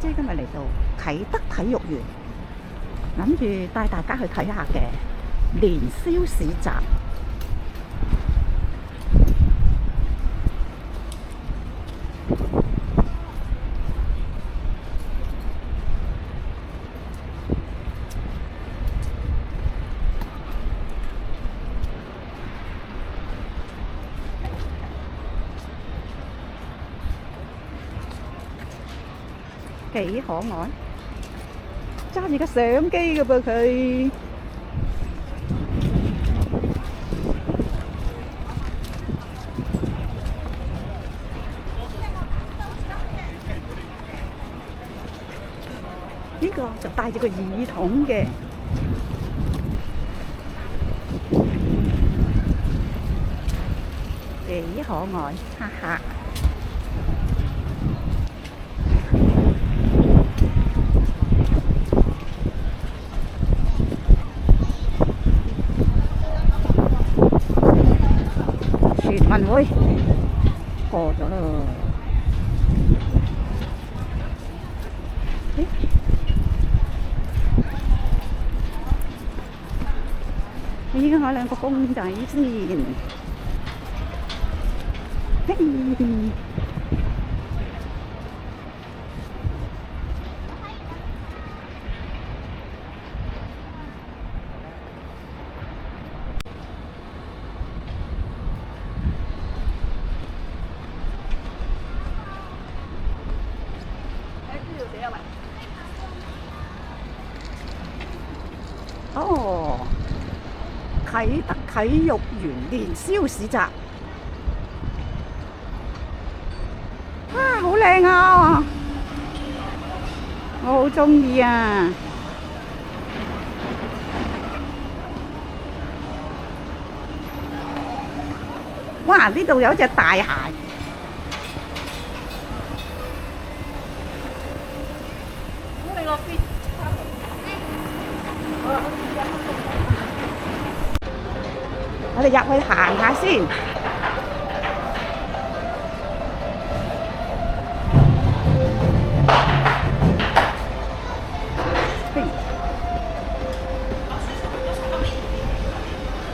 姐今日嚟到啟德體育園，諗住帶大家去睇下嘅年宵市集。幾可愛，揸住個相機㗎噃佢。呢個就帶住個耳筒嘅，幾可愛，哈哈。全運會過咗咯，依家我兩個公仔先，嘿。哦，啟德體育園年宵市集，好靚啊！我好鍾意啊！哇！呢度有隻大蟹。我哋入去行下先。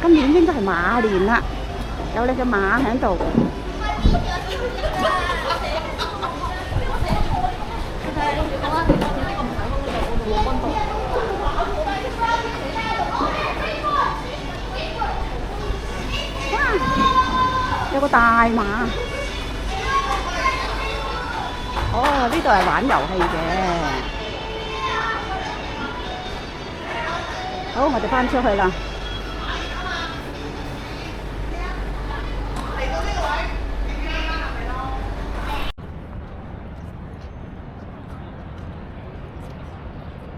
今年應該係馬年啦，有你隻馬喺度。有個大馬，哦，呢度係玩遊戲嘅。好，我哋返出去啦。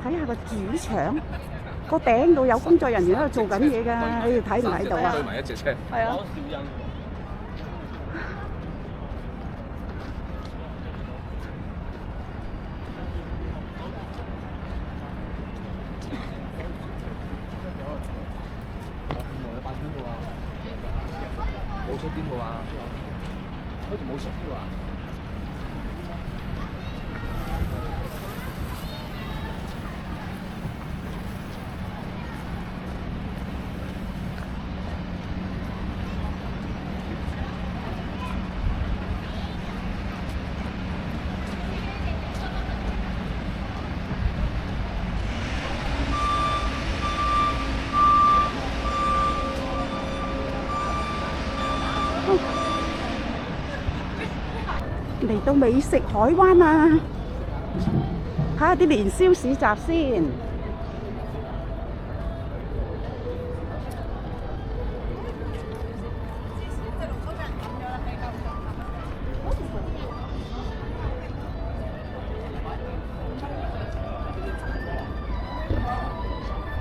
睇下個主場，個頂度有工作人員喺度做緊嘢㗎，你哋睇唔睇到啊？對埋一隻車。係啊。冇出邊個啊？好似冇出邊個啊？嚟到美食海灣啊！睇下啲年宵市集先。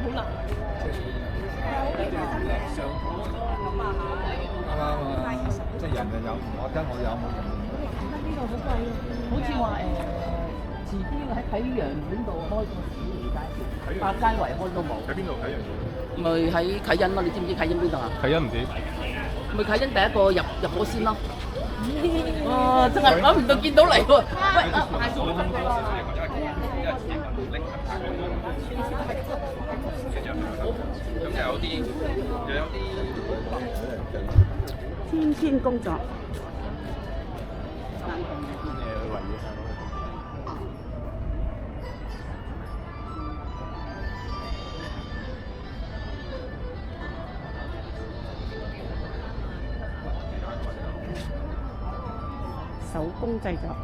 好難。即係人就有，我跟我有冇人。呢個好貴啊！好似話遲啲喺啟陽苑度開個市嚟介紹，百佳圍開都冇。喺邊度啟陽苑？咪喺啟欣咯，你知唔知啟欣邊度啊？啟欣唔知。咪啟欣第一個入咗先咯。哇！真係諗唔到見到你喎。喂啊，買餸得㗎啦。咁又有啲，天天工作。手工製作，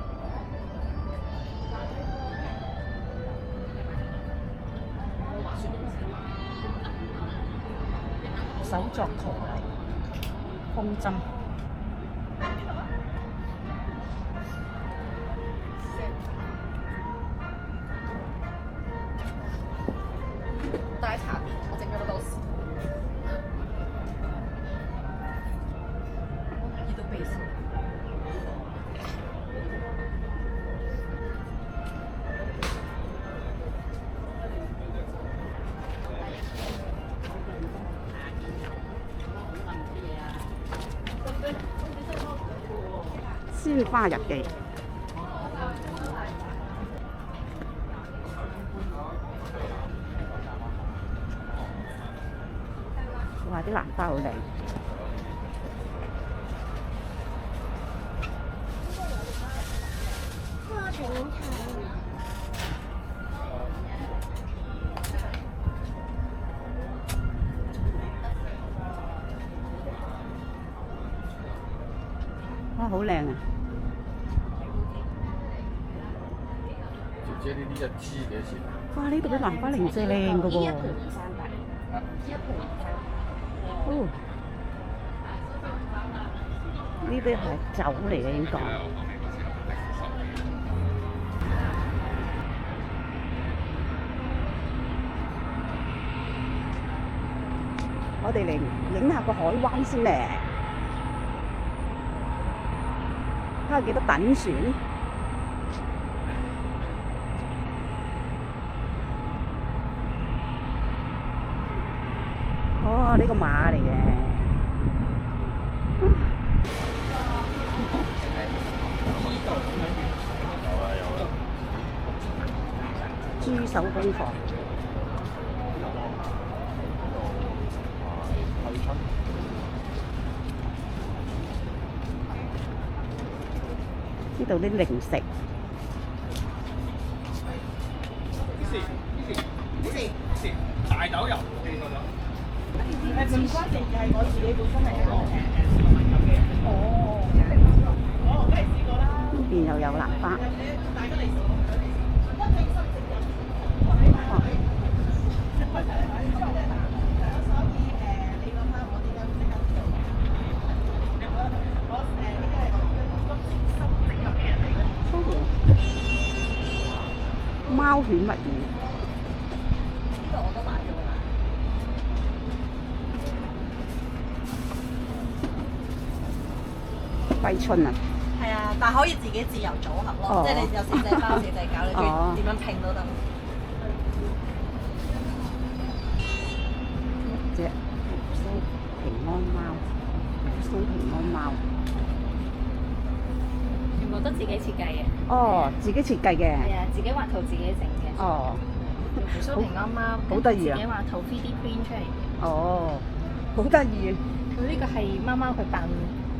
手作圖例，風箏。大茶面，我整咗個多士。熱到鼻塞。鮮花日記，哇！啲蘭花好靚，哇！好靚啊！姐呢啲一支幾錢？哇！呢度啲蘭花零舍靚㗎喎。哦，呢啲係酒嚟嘅應該。我哋嚟影下個海灣先咧，睇下幾多等船。哦，呢個馬嚟嘅。豬手工房。呢度啲零食。大豆油。唔關事，係我自己本身係一個哦，梗係試過啦。呢邊又有蘭花。大家嚟試。貓犬物語。揮春啊！係啊，但可以自己自由組合咯，即係你有四隻包、四隻狗，你中意點樣拼都得。隻蘇平安貓，蘇平安貓。全部都自己設計嘅。哦，自己設計嘅。係啊，自己畫圖自己整嘅。哦。蘇平安貓，好得意啊！自己畫圖 3D print 出嚟嘅。哦，好得意。佢呢個係貓貓佢扮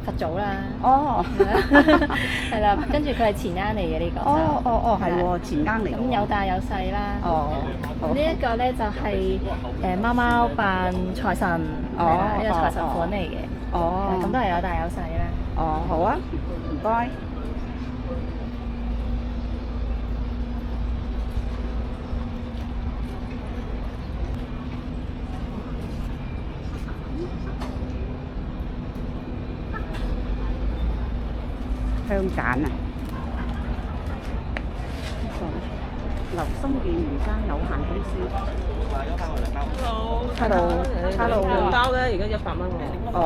佛祖啦。哦。係啦，跟住佢係錢罌嚟嘅呢個。哦，係喎，錢罌嚟。咁有大有細啦。哦。呢一個咧就係貓貓扮財神，呢個財神款嚟嘅。哦。咁都係有大有細啦。哦，好啊，唔該。香梘啊！劉心健瑜伽有限公司。Hello，兩包咧，而家100蚊喎。哦。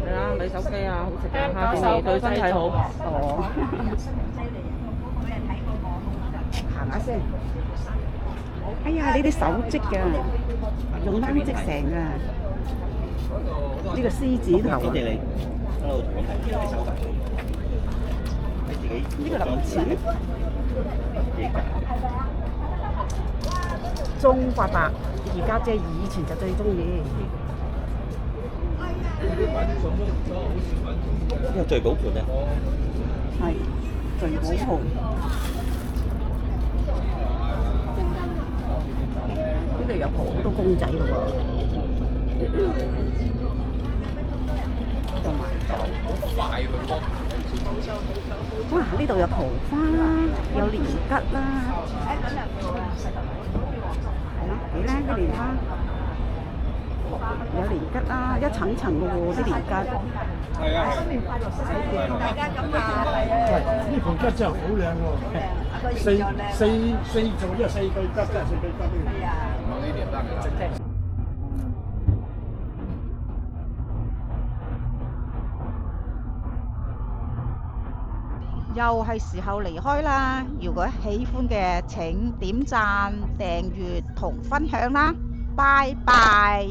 係啊，買手機啊，好食嘅，夏天嚟對身體好。哦。行下先。哎呀，呢啲手織㗎，用啱織成㗎。呢個獅子頭。多謝你，一路同我睇手呢個林前中發白，而家姐以前就最中意。呢個聚寶盤啊，係聚寶盤。呢度有好多公仔嘅喎，同埋快去剝。哇！呢度有桃花啦，有蓮桔啦，係啦，幾靚啲蓮花，有蓮桔啦，一層層嘅喎啲蓮桔。係啊。呢盤桔真係好靚喎，四做即係4對桔，真係4對桔呢個。我呢點得㗎？又係時候離開啦！如果喜歡嘅請點讚、訂閱同分享啦，拜拜。